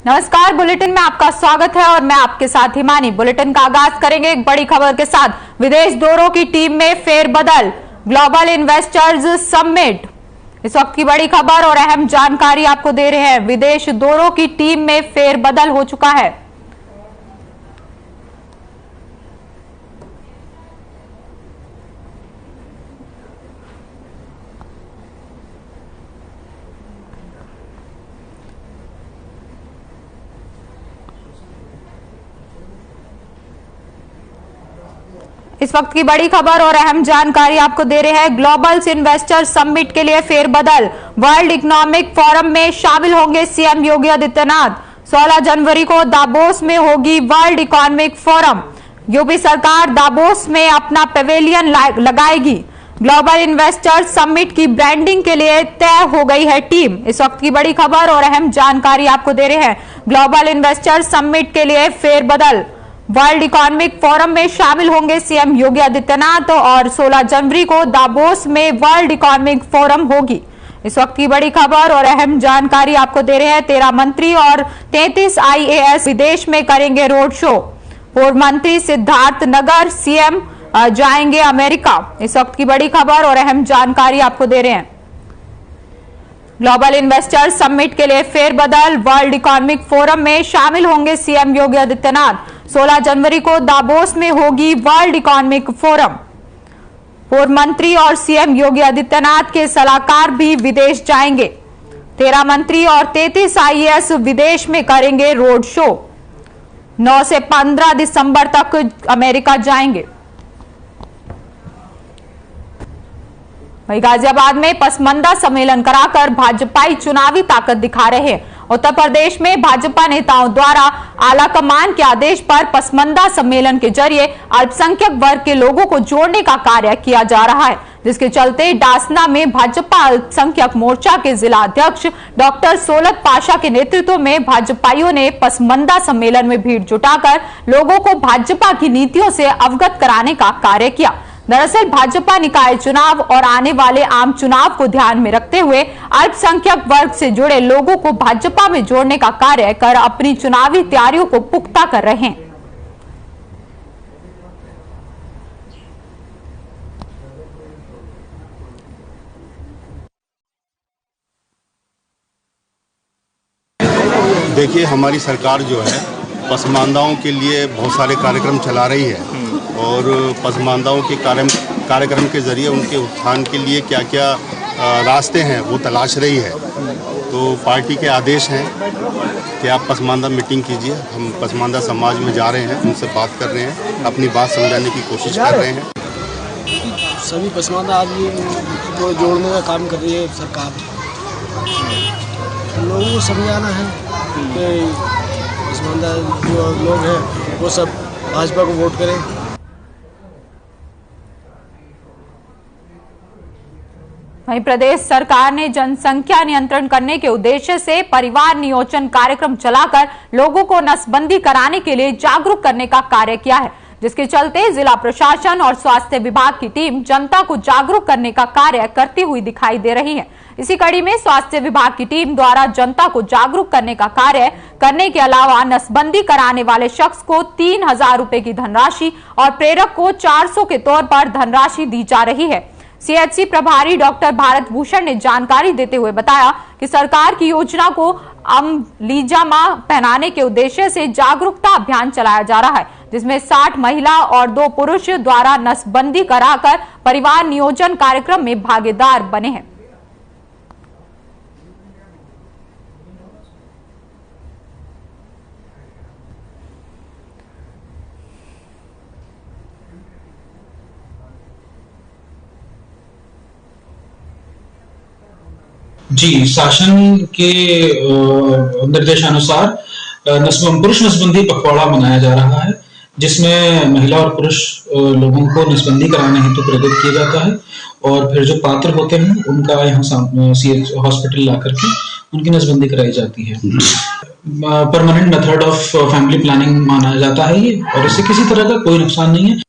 नमस्कार, बुलेटिन में आपका स्वागत है और मैं आपके साथ हिमानी। बुलेटिन का आगाज करेंगे एक बड़ी खबर के साथ। विदेश दौरों की टीम में फेरबदल, ग्लोबल इन्वेस्टर्स समिट। इस वक्त की बड़ी खबर और अहम जानकारी आपको दे रहे हैं। विदेश दौरों की टीम में फेरबदल हो चुका है। इस वक्त की बड़ी खबर और अहम जानकारी आपको दे रहे हैं। ग्लोबल इन्वेस्टर समिट के लिए फेरबदल, वर्ल्ड इकोनॉमिक फोरम में शामिल होंगे सीएम योगी आदित्यनाथ। 16 जनवरी को दावोस में होगी वर्ल्ड इकोनॉमिक फोरम। यूपी सरकार दावोस में अपना पवेलियन लगाएगी। ग्लोबल इन्वेस्टर समिट की ब्रांडिंग के लिए तय हो गई है टीम। इस वक्त की बड़ी खबर और अहम जानकारी आपको दे रहे हैं। ग्लोबल इन्वेस्टर समिट के लिए फेरबदल, वर्ल्ड इकोनॉमिक फोरम में शामिल होंगे सीएम योगी आदित्यनाथ और 16 जनवरी को दावोस में वर्ल्ड इकोनॉमिक फोरम होगी। इस वक्त की बड़ी खबर और अहम जानकारी आपको दे रहे हैं। 13 मंत्री और 33 आईएएस विदेश में करेंगे रोड शो। पूर्व मंत्री सिद्धार्थ नगर सीएम जाएंगे अमेरिका। इस वक्त की बड़ी खबर और अहम जानकारी आपको दे रहे हैं। ग्लोबल इन्वेस्टर समिट के लिए फेरबदल, वर्ल्ड इकोनॉमिक फोरम में शामिल होंगे सीएम योगी आदित्यनाथ। 16 जनवरी को दावोस में होगी वर्ल्ड इकोनॉमिक फोरम। पूर्व मंत्री और सीएम योगी आदित्यनाथ के सलाहकार भी विदेश जाएंगे। 13 मंत्री और 33 आईएएस विदेश में करेंगे रोड शो। 9 से 15 दिसंबर तक अमेरिका जाएंगे। वहीं गाजियाबाद में पसमंदा सम्मेलन कराकर भाजपाई चुनावी ताकत दिखा रहे हैं। उत्तर प्रदेश में भाजपा नेताओं द्वारा आला कमान के आदेश पर पसमंदा सम्मेलन के जरिए अल्पसंख्यक वर्ग के लोगों को जोड़ने का कार्य किया जा रहा है, जिसके चलते डासना में भाजपा अल्पसंख्यक मोर्चा के जिला अध्यक्ष डॉक्टर सोलत पाशा के नेतृत्व में भाजपाइयों ने पसमंदा सम्मेलन में भीड़ जुटाकर लोगों को भाजपा की नीतियों से अवगत कराने का कार्य किया। दरअसल भाजपा निकाय चुनाव और आने वाले आम चुनाव को ध्यान में रखते हुए अल्पसंख्यक वर्ग से जुड़े लोगों को भाजपा में जोड़ने का कार्य कर अपनी चुनावी तैयारियों को पुख्ता कर रहे हैं। देखिए, हमारी सरकार जो है पसमानदाओं के लिए बहुत सारे कार्यक्रम चला रही है और पसमानदाओं के कार्यक्रम के जरिए उनके उत्थान के लिए क्या क्या रास्ते हैं वो तलाश रही है। तो पार्टी के आदेश हैं कि आप पसमानदा मीटिंग कीजिए। हम पसमानदा समाज में जा रहे हैं, उनसे बात कर रहे हैं, अपनी बात समझाने की कोशिश कर रहे हैं। सभी पसमानदा आदमी को जोड़ने का काम कर रही है सरकार। लोगों को समझाना है कि पसमानदा जो लोग हैं वो सब भाजपा को वोट करें। वहीं प्रदेश सरकार ने जनसंख्या नियंत्रण करने के उद्देश्य से परिवार नियोजन कार्यक्रम चलाकर लोगों को नसबंदी कराने के लिए जागरूक करने का कार्य किया है, जिसके चलते जिला प्रशासन और स्वास्थ्य विभाग की टीम जनता को जागरूक करने का कार्य करती हुई दिखाई दे रही है। इसी कड़ी में स्वास्थ्य विभाग की टीम द्वारा जनता को जागरूक करने का कार्य करने के अलावा नसबंदी कराने वाले शख्स को 3000 रुपए की धनराशि और प्रेरक को 400 के तौर पर धनराशि दी जा रही है। सीएचसी प्रभारी डॉक्टर भारत भूषण ने जानकारी देते हुए बताया कि सरकार की योजना को अमलीजामा पहनाने के उद्देश्य से जागरूकता अभियान चलाया जा रहा है, जिसमें 60 महिला और 2 पुरुष द्वारा नसबंदी कराकर परिवार नियोजन कार्यक्रम में भागीदार बने हैं। जी, शासन के निर्देशानुसार पुरुष नसबंदी पखवाड़ा मनाया जा रहा है, जिसमें महिला और पुरुष लोगों को नसबंदी कराने हेतु प्रेरित किया जाता है और फिर जो पात्र होते हैं उनका यहाँ सीएच हॉस्पिटल ला करके उनकी नसबंदी कराई जाती है। Permanent method of family planning माना जाता है ये, और इससे किसी तरह का कोई नुकसान नहीं है।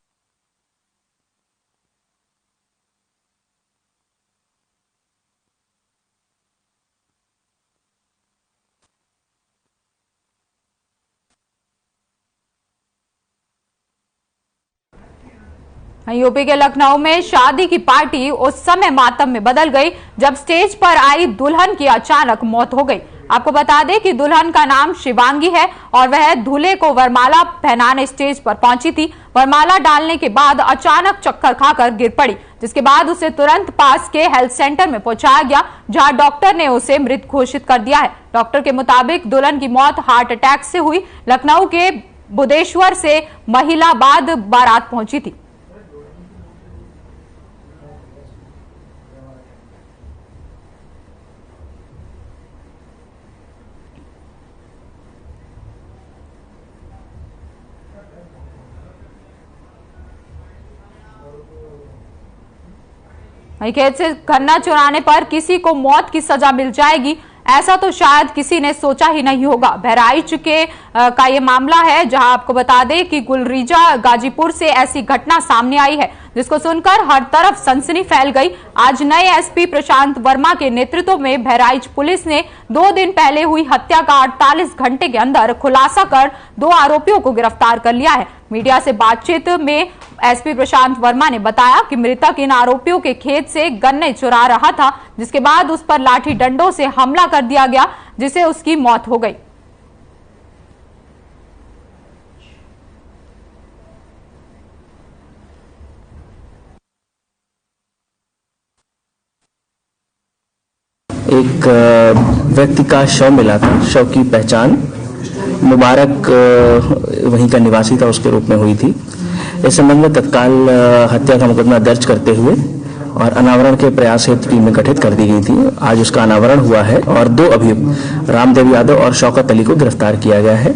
यूपी के लखनऊ में शादी की पार्टी उस समय मातम में बदल गई जब स्टेज पर आई दुल्हन की अचानक मौत हो गई। आपको बता दें कि दुल्हन का नाम शिवांगी है और वह दूल्हे को वरमाला पहनाने स्टेज पर पहुंची थी। वरमाला डालने के बाद अचानक चक्कर खाकर गिर पड़ी, जिसके बाद उसे तुरंत पास के हेल्थ सेंटर में पहुंचाया गया, जहां डॉक्टर ने उसे मृत घोषित कर दिया है। डॉक्टर के मुताबिक दुल्हन की मौत हार्ट अटैक से हुई। लखनऊ के बुदेश्वर से महिलाबाद बारात पहुंची थी। खेत से गन्ना चुराने पर किसी को मौत की सजा मिल जाएगी, ऐसा तो शायद किसी ने सोचा ही नहीं होगा। बहराइच के का ये मामला है, जहां आपको बता दें कि गुलरीजा गाजीपुर से ऐसी घटना सामने आई है, जिसको सुनकर हर तरफ सनसनी फैल गई। आज नए एसपी प्रशांत वर्मा के नेतृत्व में बहराइच पुलिस ने 2 दिन पहले हुई हत्या का 48 घंटे के अंदर खुलासा कर 2 आरोपियों को गिरफ्तार कर लिया है। मीडिया से बातचीत में एसपी प्रशांत वर्मा ने बताया कि मृतक इन आरोपियों के खेत से गन्ने चुरा रहा था, जिसके बाद उस पर लाठी डंडों से हमला कर दिया गया, जिससे उसकी मौत हो गई। एक व्यक्ति का शव मिला था। शव की पहचान मुबारक वहीं का निवासी था उसके रूप में हुई थी। इस संबंध में तत्काल हत्या का मुकदमा दर्ज करते हुए और अनावरण के प्रयास हेतु टीमें गठित कर दी गई थी। आज उसका अनावरण हुआ है और 2 अभियुक्त रामदेव यादव और शौकत अली को गिरफ्तार किया गया है।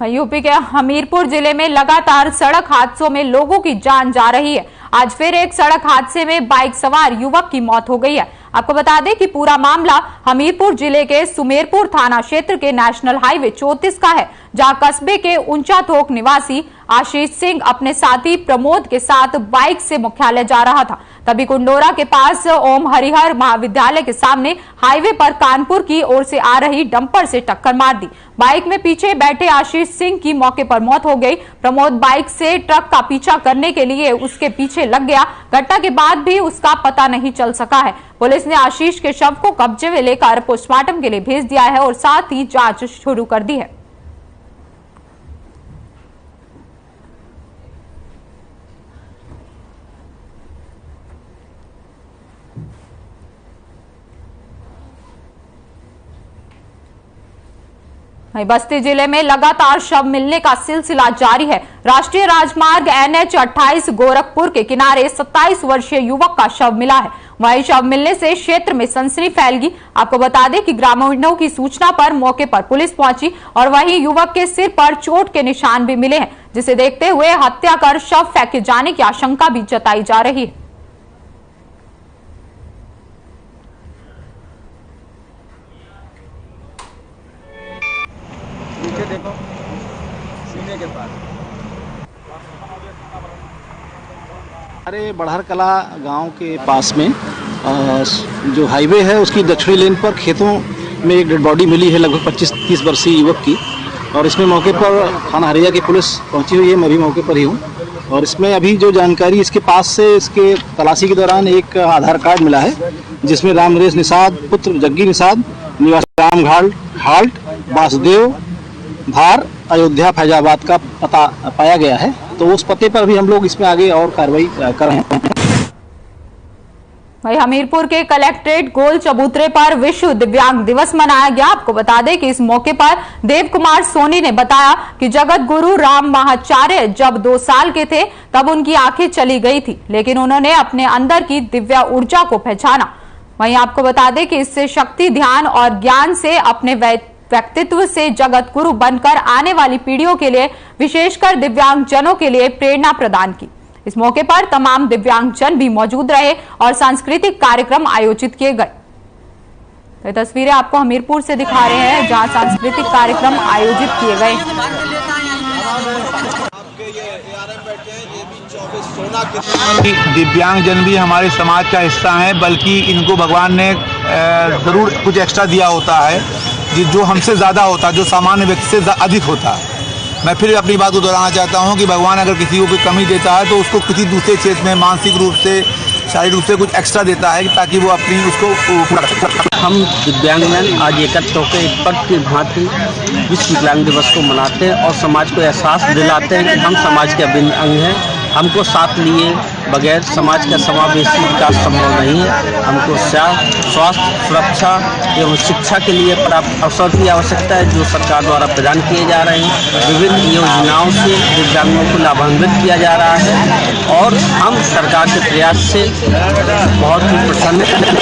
यूपी के हमीरपुर जिले में लगातार सड़क हादसों में लोगों की जान जा रही है। आज फिर एक सड़क हादसे में बाइक सवार युवक की मौत हो गई है। आपको बता दें कि पूरा मामला हमीरपुर जिले के सुमेरपुर थाना क्षेत्र के नेशनल हाईवे 34 का है, जहां कस्बे के ऊंचा थोक निवासी आशीष सिंह अपने साथी प्रमोद के साथ बाइक से मुख्यालय जा रहा था। तभी कुंडोरा के पास ओम हरिहर महाविद्यालय के सामने हाईवे पर कानपुर की ओर से आ रही डंपर से टक्कर मार दी। बाइक में पीछे बैठे आशीष सिंह की मौके पर मौत हो गई। प्रमोद बाइक से ट्रक का पीछा करने के लिए उसके पीछे लग गया। घटना के बाद भी उसका पता नहीं चल सका है। पुलिस ने आशीष के शव को कब्जे में लेकर पोस्टमार्टम के लिए भेज दिया है और साथ ही जांच शुरू कर दी है। बस्ती जिले में लगातार शव मिलने का सिलसिला जारी है। राष्ट्रीय राजमार्ग NH 28 गोरखपुर के किनारे 27 वर्षीय युवक का शव मिला है। वहीं शव मिलने से क्षेत्र में सनसनी फैल गई। आपको बता दें कि ग्रामीणों की सूचना पर मौके पर पुलिस पहुंची और वहीं युवक के सिर पर चोट के निशान भी मिले हैं, जिसे देखते हुए हत्या कर शव फेंके जाने की आशंका भी जताई जा रही है। देखो सीने के पास हमारे बड़हर कला गांव के पास में जो हाईवे है उसकी दक्षिणी लेन पर खेतों में एक डेड बॉडी मिली है, लगभग 25-30 वर्षीय युवक की। और इसमें मौके पर थाना हरिया की पुलिस पहुंची हुई है, मैं भी मौके पर ही हूँ। और इसमें अभी जो जानकारी इसके पास से इसके तलाशी के दौरान एक आधार कार्ड मिला है, जिसमें राम नरेश निषाद पुत्र जग्गी निषाद निवासी रामघाट हाल्ट वासुदेव धार अयोध्या फैजाबाद का पता पाया गया है। तो उस पते पर भी हम लोग इसमें आगे और कार्रवाई कर रहे हैं। वहीं हमीरपुर के कलेक्ट्रेट गोल चबूतरे पर विश्व दिव्यांग दिवस मनाया गया। आपको बता दें कि इस मौके पर देव कुमार सोनी ने बताया कि जगत गुरु राम महाचार्य जब 2 साल के थे तब उनकी आंखें चली गई थी, लेकिन उन्होंने अपने अंदर की दिव्य ऊर्जा को पहचाना। वहीं आपको बता दें कि इससे शक्ति, ध्यान और ज्ञान से अपने व्यक्तित्व से जगत गुरु बनकर आने वाली पीढ़ियों के लिए, विशेषकर दिव्यांग जनों के लिए प्रेरणा प्रदान की। इस मौके पर तमाम दिव्यांग जन भी मौजूद रहे और सांस्कृतिक कार्यक्रम आयोजित किए गए। तो तस्वीरें आपको हमीरपुर से दिखा रहे हैं, जहां सांस्कृतिक कार्यक्रम आयोजित किए गए। दिव्यांग जन भी हमारे समाज का हिस्सा हैं, बल्कि इनको भगवान ने ज़रूर कुछ एक्स्ट्रा दिया होता है जो हमसे ज़्यादा होता है, जो सामान्य व्यक्ति से अधिक होता है। मैं फिर अपनी बात को दोहराना चाहता हूँ कि भगवान अगर किसी को कोई कमी देता है तो उसको किसी दूसरे क्षेत्र में मानसिक रूप से, शारीरिक रूप से कुछ एक्स्ट्रा देता है ताकि वो अपनी उसको पूरा कर सके। हम दिव्यांगजन आज एकत्र होकर एक पर्व की भांति विश्व विकलांग दिवस को मनाते हैं और समाज को एहसास दिलाते हैं कि हम समाज के अभिन्न अंग हैं। हमको साथ लिए बगैर समाज का समावेशी विकास संभव नहीं है। हमको स्वास्थ्य, सुरक्षा एवं शिक्षा के लिए पर्याप्त अवसर की आवश्यकता है जो सरकार द्वारा प्रदान किए जा रहे हैं। विभिन्न योजनाओं से दिव्यांगों को लाभान्वित किया जा रहा है और हम सरकार के प्रयास से बहुत ही प्रसन्न हैं।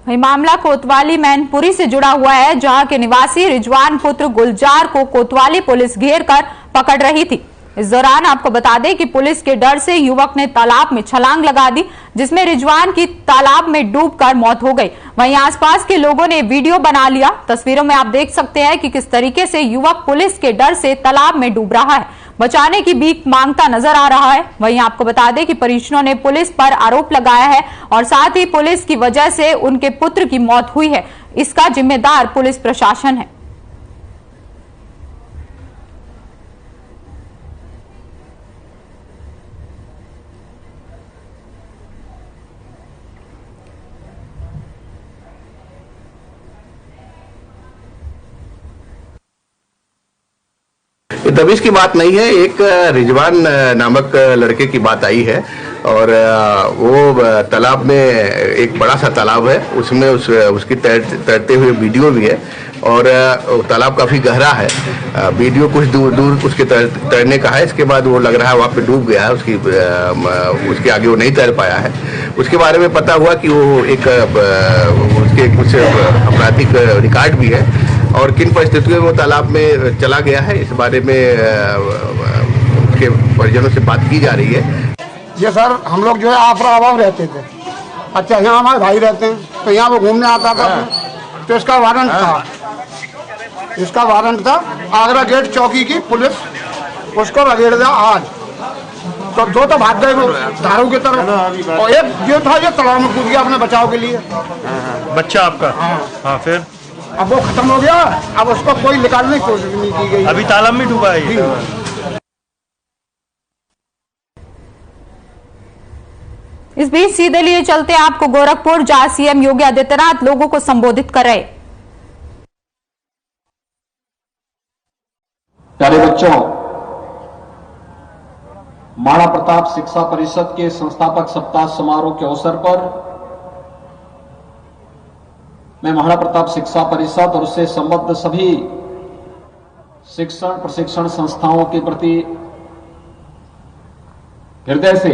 वही मामला कोतवाली मैनपुरी से जुड़ा हुआ है, जहां के निवासी रिजवान पुत्र गुलजार को कोतवाली पुलिस घेर कर पकड़ रही थी। इस दौरान आपको बता दें कि पुलिस के डर से युवक ने तालाब में छलांग लगा दी, जिसमें रिजवान की तालाब में डूबकर मौत हो गई। वहीं आसपास के लोगों ने वीडियो बना लिया। तस्वीरों में आप देख सकते हैं कि किस तरीके से युवक पुलिस के डर से तालाब में डूब रहा है, बचाने की भीख मांगता नजर आ रहा है। वहीं आपको बता दें कि परिजनों ने पुलिस पर आरोप लगाया है और साथ ही पुलिस की वजह से उनके पुत्र की मौत हुई है, इसका जिम्मेदार पुलिस प्रशासन है। दबिश की बात नहीं है, एक रिजवान नामक लड़के की बात आई है और वो तालाब में, एक बड़ा सा तालाब है, उसमें उसकी तैरते हुए वीडियो भी है और तालाब काफ़ी गहरा है। वीडियो कुछ दूर उसके तैरने का है। इसके बाद वो लग रहा है वहाँ पे डूब गया है, उसके आगे वो नहीं तैर पाया है। उसके बारे में पता हुआ कि वो उसके कुछ आपराधिक रिकॉर्ड भी है और किन परिस्थितियों में वो तालाब में चला गया है, इस बारे में उसके परिजनों से बात की जा रही है। ये सर हम लोग जो है आफरा अभाव रहते थे। अच्छा, यहाँ हमारे भाई रहते हैं तो यहाँ वो घूमने आता था, तो इसका वारंट था आगरा गेट चौकी की पुलिस उसको रगेड़ दिया आज। तो दो तो भाग गए वो धारू की तरफ और एक जो था ये तालाब में कूद गया अपने बचाव के लिए। बच्चा आपका? हाँ, फिर अब वो खत्म हो गया, अब उसको कोई निकालने की कोशिश नहीं की गई। अभी तालाब में डूबा है। इस बीच सीधे लिए चलते हैं आपको गोरखपुर, जहां सीएम योगी आदित्यनाथ लोगों को संबोधित कर रहे। प्यारे बच्चों, महाराणा प्रताप शिक्षा परिषद के संस्थापक सप्ताह समारोह के अवसर पर मैं महाराणा प्रताप शिक्षा परिषद और उससे संबद्ध सभी शिक्षण प्रशिक्षण संस्थाओं के प्रति हृदय से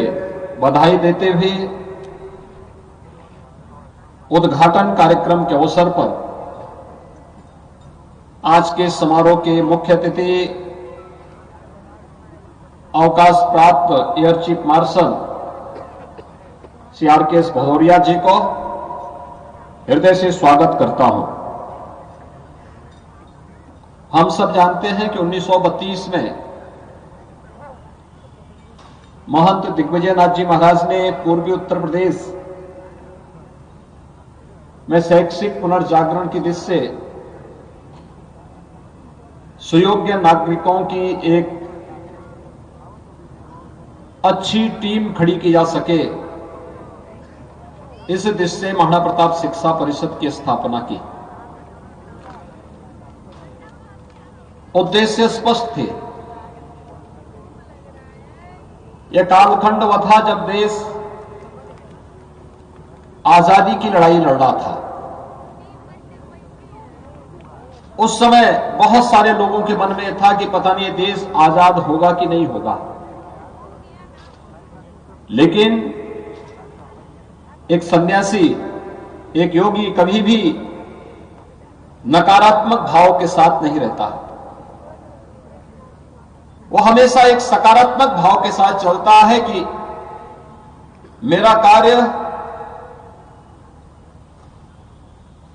बधाई देते हुए उद्घाटन कार्यक्रम के अवसर पर आज के समारोह के मुख्य अतिथि अवकाश प्राप्त air chief marshal Shri RKS. Bhadauria ji को हृदय से स्वागत करता हूं। हम सब जानते हैं कि 1932 में महंत दिग्विजय नाथ जी महाराज ने पूर्वी उत्तर प्रदेश में शैक्षिक पुनर्जागरण की दिशा से सुयोग्य नागरिकों की एक अच्छी टीम खड़ी की जा सके, इस दिशा से महाराणा प्रताप शिक्षा परिषद की स्थापना की। उद्देश्य स्पष्ट थे। यह कालखंड वह था जब देश आजादी की लड़ाई लड़ रहा था। उस समय बहुत सारे लोगों के मन में था कि पता नहीं देश आजाद होगा कि नहीं होगा, लेकिन एक सन्यासी, एक योगी कभी भी नकारात्मक भाव के साथ नहीं रहता। वो हमेशा एक सकारात्मक भाव के साथ चलता है कि मेरा कार्य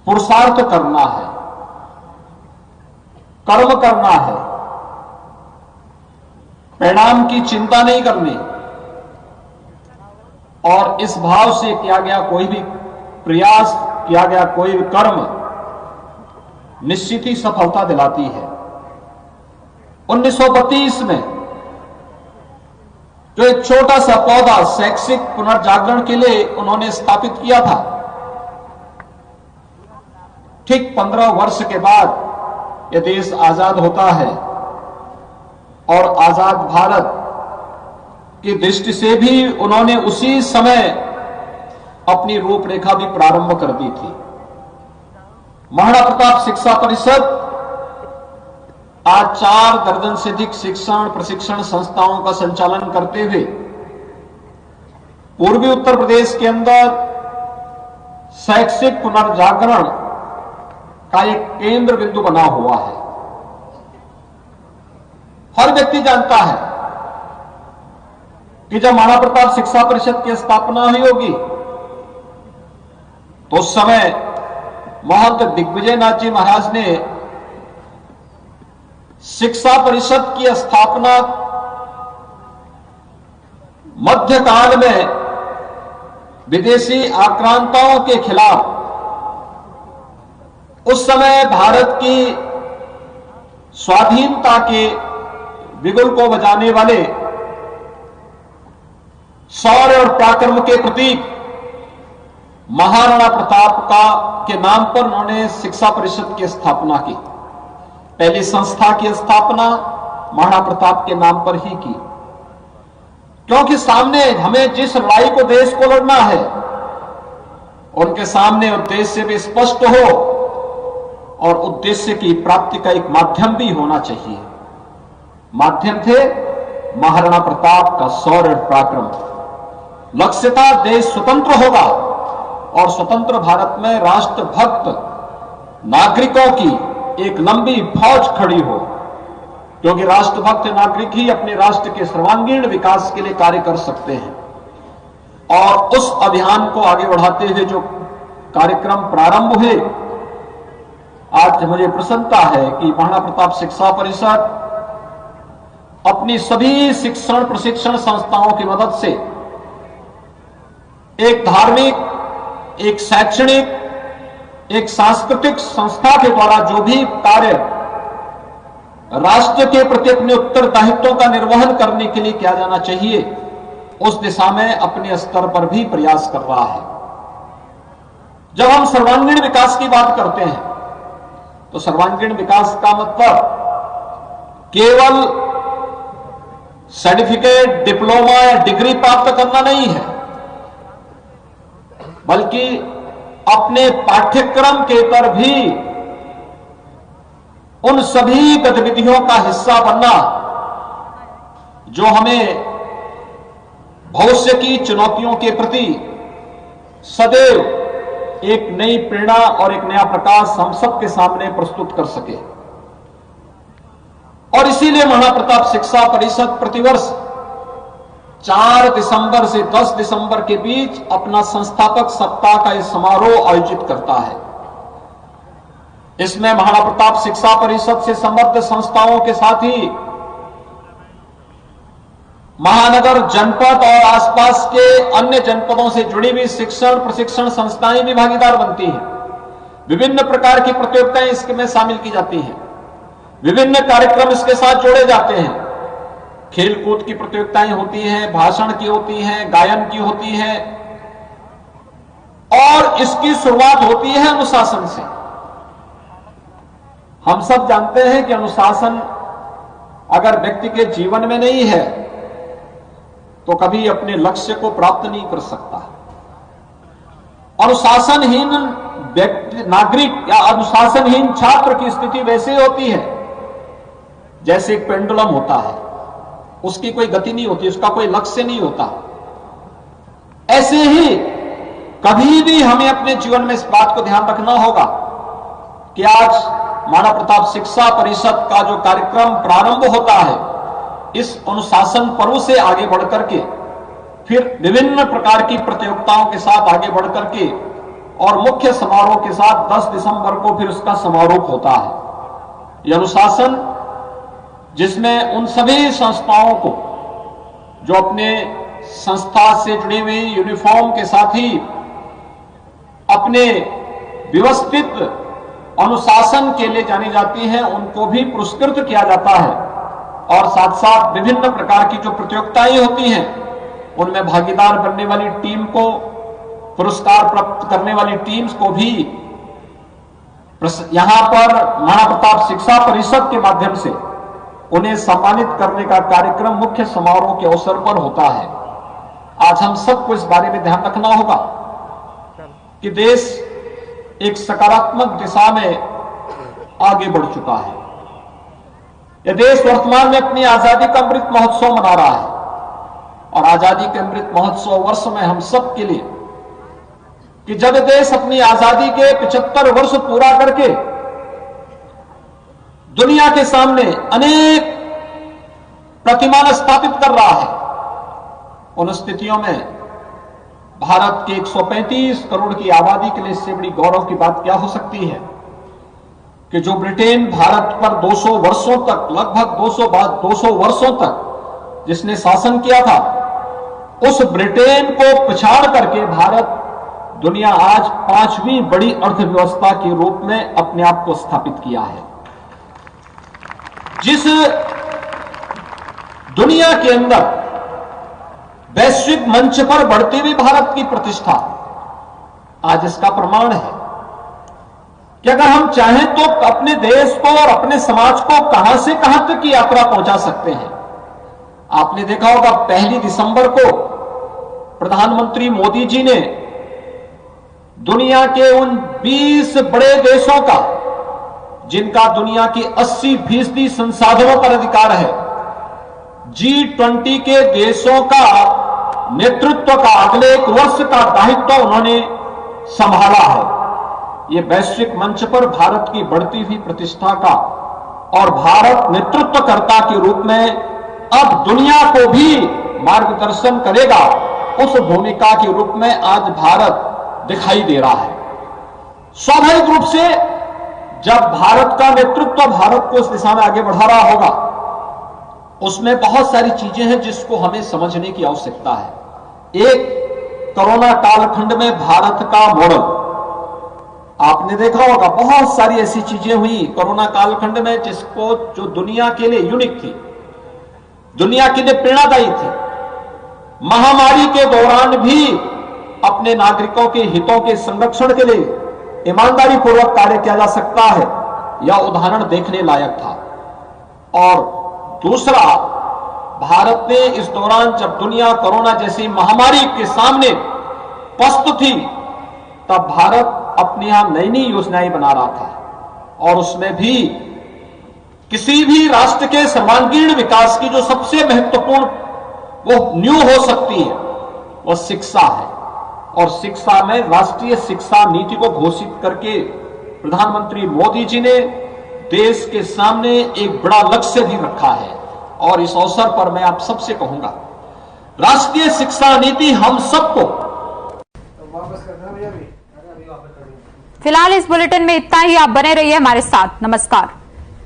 पुरुषार्थ करना है, कर्म करना है, परिणाम की चिंता नहीं करनी। और इस भाव से किया गया कोई भी प्रयास, किया गया कोई भी कर्म निश्चित ही सफलता दिलाती है। 1932 में जो एक छोटा सा पौधा शैक्षिक पुनर्जागरण के लिए उन्होंने स्थापित किया था, ठीक 15 वर्ष के बाद यह देश आजाद होता है और आजाद भारत की दृष्टि से भी उन्होंने उसी समय अपनी रूपरेखा भी प्रारंभ कर दी थी। महाराणा प्रताप शिक्षा परिषद आज 4 दर्जन से अधिक शिक्षण प्रशिक्षण संस्थाओं का संचालन करते हुए पूर्वी उत्तर प्रदेश के अंदर शैक्षिक पुनर्जागरण का एक केंद्र बिंदु बना हुआ है। हर व्यक्ति जानता है कि जब महाराणा प्रताप शिक्षा परिषद की स्थापना हुई होगी तो उस समय महंत दिग्विजय नाथ जी महाराज ने शिक्षा परिषद की स्थापना मध्यकाल में विदेशी आक्रांताओं के खिलाफ उस समय भारत की स्वाधीनता के बिगुल को बजाने वाले शौर्य और पराक्रम के प्रतीक महाराणा प्रताप के नाम पर उन्होंने शिक्षा परिषद की स्थापना की। पहली संस्था की स्थापना महाराणा प्रताप के नाम पर ही की, क्योंकि सामने हमें जिस लड़ाई को देश को लड़ना है उनके सामने उद्देश्य भी स्पष्ट हो और उद्देश्य की प्राप्ति का एक माध्यम भी होना चाहिए। माध्यम थे महाराणा प्रताप का शौर्य और पराक्रम। लक्ष्य था देश स्वतंत्र होगा और स्वतंत्र भारत में राष्ट्रभक्त नागरिकों की एक लंबी फौज खड़ी हो, क्योंकि राष्ट्रभक्त नागरिक ही अपने राष्ट्र के सर्वांगीण विकास के लिए कार्य कर सकते हैं। और उस अभियान को आगे बढ़ाते हुए जो कार्यक्रम प्रारंभ हुए, आज मुझे प्रसन्नता है कि महाराणा प्रताप शिक्षा परिषद अपनी सभी शिक्षण प्रशिक्षण संस्थाओं की मदद से एक धार्मिक, एक शैक्षणिक, एक सांस्कृतिक संस्था के द्वारा जो भी कार्य राष्ट्र के प्रति अपने उत्तरदायित्वों का निर्वहन करने के लिए किया जाना चाहिए, उस दिशा में अपने स्तर पर भी प्रयास कर रहा है। जब हम सर्वांगीण विकास की बात करते हैं तो सर्वांगीण विकास का मतलब केवल सर्टिफिकेट, डिप्लोमा या डिग्री प्राप्त करना नहीं है, बल्कि अपने पाठ्यक्रम के पर भी उन सभी गतिविधियों का हिस्सा बनना जो हमें भविष्य की चुनौतियों के प्रति सदैव एक नई प्रेरणा और एक नया प्रकाश हम सबके सामने प्रस्तुत कर सके। और इसीलिए महाराणा प्रताप शिक्षा परिषद प्रतिवर्ष 4 दिसंबर से 10 दिसंबर के बीच अपना संस्थापक सप्ताह का इस समारोह आयोजित करता है। इसमें महाराणा प्रताप शिक्षा परिषद से संबद्ध संस्थाओं के साथ ही महानगर, जनपद और आसपास के अन्य जनपदों से जुड़ी हुई शिक्षण प्रशिक्षण संस्थाएं भी भागीदार बनती हैं। विभिन्न प्रकार की प्रतियोगिताएं इसमें शामिल की जाती हैं, विभिन्न कार्यक्रम इसके साथ जोड़े जाते हैं। खेलकूद की प्रतियोगिताएं होती हैं, भाषण की होती हैं, गायन की होती है, और इसकी शुरुआत होती है अनुशासन से। हम सब जानते हैं कि अनुशासन अगर व्यक्ति के जीवन में नहीं है तो कभी अपने लक्ष्य को प्राप्त नहीं कर सकता। अनुशासनहीन व्यक्ति, नागरिक या अनुशासनहीन छात्र की स्थिति वैसे होती है जैसे एक पेंडुलम होता है, उसकी कोई गति नहीं होती, उसका कोई लक्ष्य नहीं होता। ऐसे ही कभी भी हमें अपने जीवन में इस बात को ध्यान रखना होगा कि आज महाराणा प्रताप शिक्षा परिषद का जो कार्यक्रम प्रारंभ होता है, इस अनुशासन पर्व से आगे बढ़कर के फिर विभिन्न प्रकार की प्रतियोगिताओं के साथ आगे बढ़कर के और मुख्य समारोह के साथ 10 दिसंबर को फिर उसका समारोह होता है। यह अनुशासन जिसमें उन सभी संस्थाओं को जो अपने संस्था से जुड़ी हुई यूनिफॉर्म के साथ ही अपने व्यवस्थित अनुशासन के लिए जानी जाती हैं, उनको भी पुरस्कृत किया जाता है। और साथ साथ विभिन्न प्रकार की जो प्रतियोगिताएं होती हैं उनमें भागीदार बनने वाली टीम को, पुरस्कार प्राप्त करने वाली टीम्स को भी यहां पर महाराणा प्रताप शिक्षा परिषद के माध्यम से उन्हें सम्मानित करने का कार्यक्रम मुख्य समारोह के अवसर पर होता है। आज हम सबको इस बारे में ध्यान रखना होगा कि देश एक सकारात्मक दिशा में आगे बढ़ चुका है। यह देश वर्तमान में अपनी आजादी का अमृत महोत्सव मना रहा है और आजादी के अमृत महोत्सव वर्ष में हम सब के लिए कि जब देश अपनी आजादी के 75 वर्ष पूरा करके दुनिया के सामने अनेक प्रतिमान स्थापित कर रहा है, उन स्थितियों में भारत के 135 करोड़ की आबादी के लिए इससे बड़ी गौरव की बात क्या हो सकती है कि जो ब्रिटेन भारत पर 200 वर्षों तक, लगभग 200 वर्षों तक जिसने शासन किया था, उस ब्रिटेन को पछाड़ करके भारत दुनिया आज 5वीं बड़ी अर्थव्यवस्था के रूप में अपने आप को स्थापित किया है। जिस दुनिया के अंदर वैश्विक मंच पर बढ़ती हुई भारत की प्रतिष्ठा आज इसका प्रमाण है कि अगर हम चाहें तो अपने देश को और अपने समाज को कहां से कहां तक की यात्रा पहुंचा सकते हैं। आपने देखा होगा 1 दिसंबर को प्रधानमंत्री मोदी जी ने दुनिया के उन 20 बड़े देशों का, जिनका दुनिया की 80% संसाधनों पर अधिकार है, G20 के देशों का नेतृत्व का अगले 1 वर्ष का दायित्व उन्होंने संभाला है। ये वैश्विक मंच पर भारत की बढ़ती हुई प्रतिष्ठा का और भारत नेतृत्वकर्ता के रूप में अब दुनिया को भी मार्गदर्शन करेगा, उस भूमिका के रूप में आज भारत दिखाई दे रहा है। स्वाभाविक रूप से जब भारत का नेतृत्व भारत को इस दिशा में आगे बढ़ा रहा होगा, उसमें बहुत सारी चीजें हैं जिसको हमें समझने की आवश्यकता है। एक, कोरोना कालखंड में भारत का मॉडल, आपने देखा होगा बहुत सारी ऐसी चीजें हुई कोरोना कालखंड में जिसको, जो दुनिया के लिए यूनिक थी, दुनिया के लिए प्रेरणादायी थी। महामारी के दौरान भी अपने नागरिकों के हितों के संरक्षण के लिए ईमानदारी पूर्वक कार्य किया जा सकता है, यह उदाहरण देखने लायक था। और दूसरा, भारत ने इस दौरान जब दुनिया कोरोना जैसी महामारी के सामने पस्त थी, तब भारत अपने यहां नई नई योजनाएं बना रहा था और उसमें भी किसी भी राष्ट्र के सर्वांगीण विकास की जो सबसे महत्वपूर्ण वो न्यू हो सकती है वह शिक्षा है। और शिक्षा में राष्ट्रीय शिक्षा नीति को घोषित करके प्रधानमंत्री मोदी जी ने देश के सामने एक बड़ा लक्ष्य भी रखा है। और इस अवसर पर मैं आप सबसे कहूंगा, राष्ट्रीय शिक्षा नीति हम सबको। फिलहाल इस बुलेटिन में इतना ही। आप बने रहिए हमारे साथ। नमस्कार।